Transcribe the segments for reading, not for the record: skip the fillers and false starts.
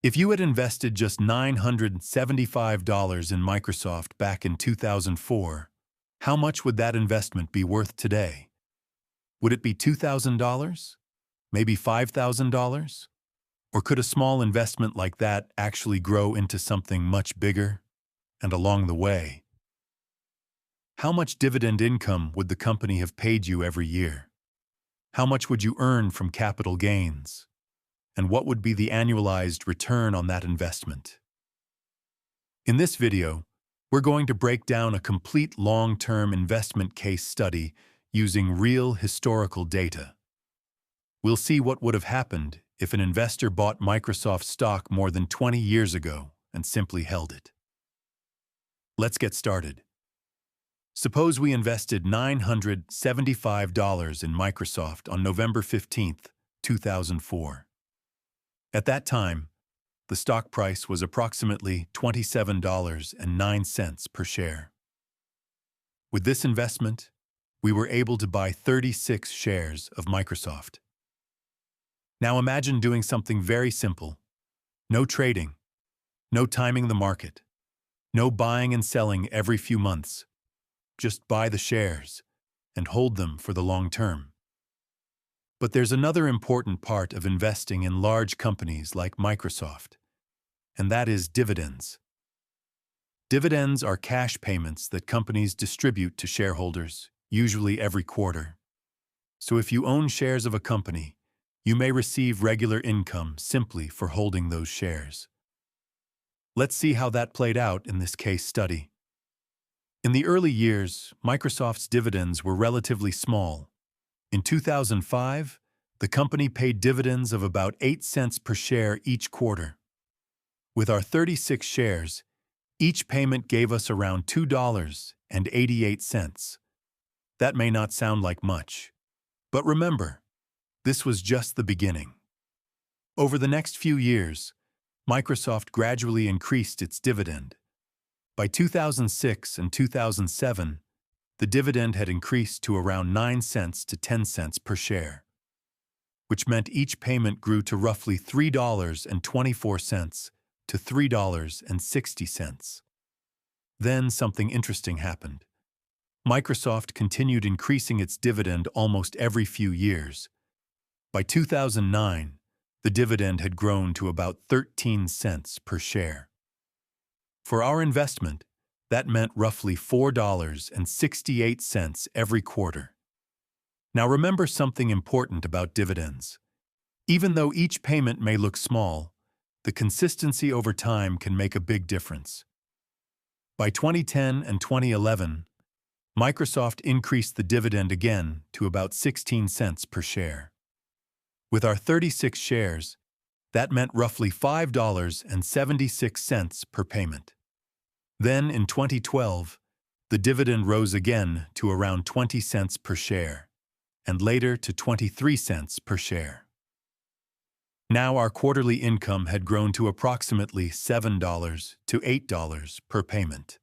If you had invested just $975 in Microsoft back in 2004, how much would that investment be worth today? Would it be $2,000? Maybe $5,000? Or could a small investment like that actually grow into something much bigger? And along the way, how much dividend income would the company have paid you every year? How much would you earn from capital gains? And what would be the annualized return on that investment? In this video, we're going to break down a complete long-term investment case study using real historical data. We'll see what would have happened if an investor bought Microsoft stock more than 20 years ago and simply held it. Let's get started. Suppose we invested $975 in Microsoft on November 15, 2004. At that time, the stock price was approximately $27.09 per share. With this investment, we were able to buy 36 shares of Microsoft. Now imagine doing something very simple. No trading, no timing the market, no buying and selling every few months. Just buy the shares and hold them for the long term. But there's another important part of investing in large companies like Microsoft, and that is dividends. Dividends are cash payments that companies distribute to shareholders, usually every quarter. So if you own shares of a company, you may receive regular income simply for holding those shares. Let's see how that played out in this case study. In the early years, Microsoft's dividends were relatively small. In 2005, the company paid dividends of about 8 cents per share each quarter. With our 36 shares, each payment gave us around $2.88. That may not sound like much, but remember, this was just the beginning. Over the next few years, Microsoft gradually increased its dividend. By 2006 and 2007, the dividend had increased to around 9 cents to 10 cents per share, which meant each payment grew to roughly $3.24 to $3.60. Then something interesting happened. Microsoft continued increasing its dividend almost every few years. By 2009, the dividend had grown to about 13 cents per share. For our investment, that meant roughly $4.68 every quarter. Now remember something important about dividends. Even though each payment may look small, the consistency over time can make a big difference. By 2010 and 2011, Microsoft increased the dividend again to about 16 cents per share. With our 36 shares, that meant roughly $5.76 per payment. Then, in 2012, the dividend rose again to around 20 cents per share, and later to 23 cents per share. Now our quarterly income had grown to approximately $7 to $8 per payment.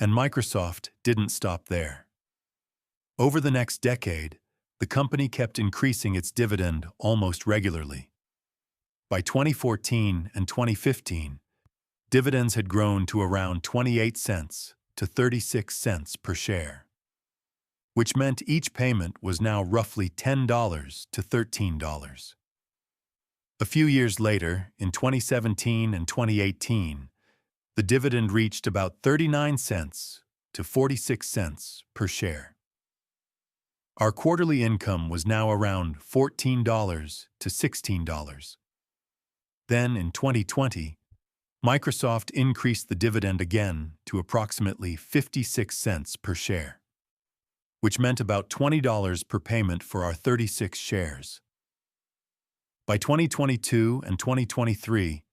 And Microsoft didn't stop there. Over the next decade, the company kept increasing its dividend almost regularly. By 2014 and 2015, dividends had grown to around 28 cents to 36 cents per share, which meant each payment was now roughly $10 to $13. A few years later, in 2017 and 2018, the dividend reached about 39 cents to 46 cents per share. Our quarterly income was now around $14 to $16. Then, in 2020, Microsoft increased the dividend again to approximately 56 cents per share, which meant about $20 per payment for our 36 shares. By 2022 and 2023,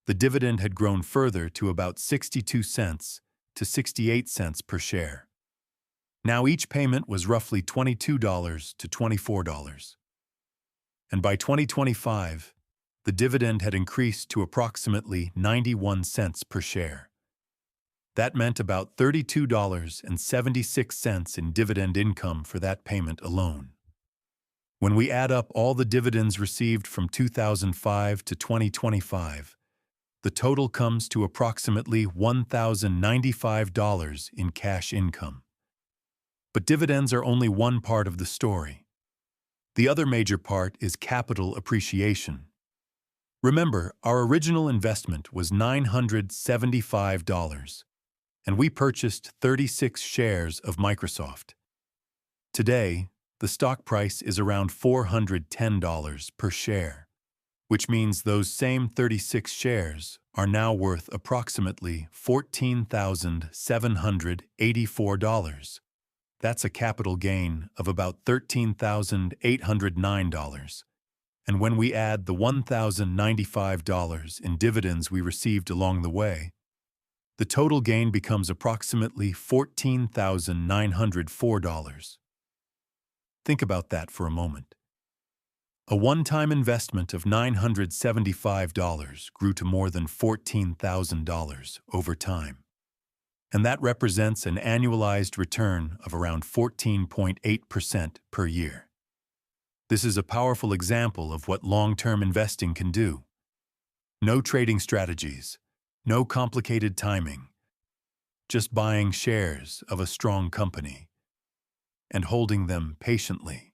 the dividend had grown further to about 62 cents to 68 cents per share. Now each payment was roughly $22 to $24. And by 2025, the dividend had increased to approximately 91 cents per share. That meant about $32.76 in dividend income for that payment alone. When we add up all the dividends received from 2005 to 2025, The total comes to approximately $1,095 in cash income. But dividends are only one part of the story. The other major part is capital appreciation. Remember, our original investment was $975, and we purchased 36 shares of Microsoft. Today, the stock price is around $410 per share, which means those same 36 shares are now worth approximately $14,784. That's a capital gain of about $13,809. And when we add the $1,095 in dividends we received along the way, the total gain becomes approximately $14,904. Think about that for a moment. A one-time investment of $975 grew to more than $14,000 over time. And that represents an annualized return of around 14.8% per year. This is a powerful example of what long-term investing can do. No trading strategies, no complicated timing, just buying shares of a strong company and holding them patiently.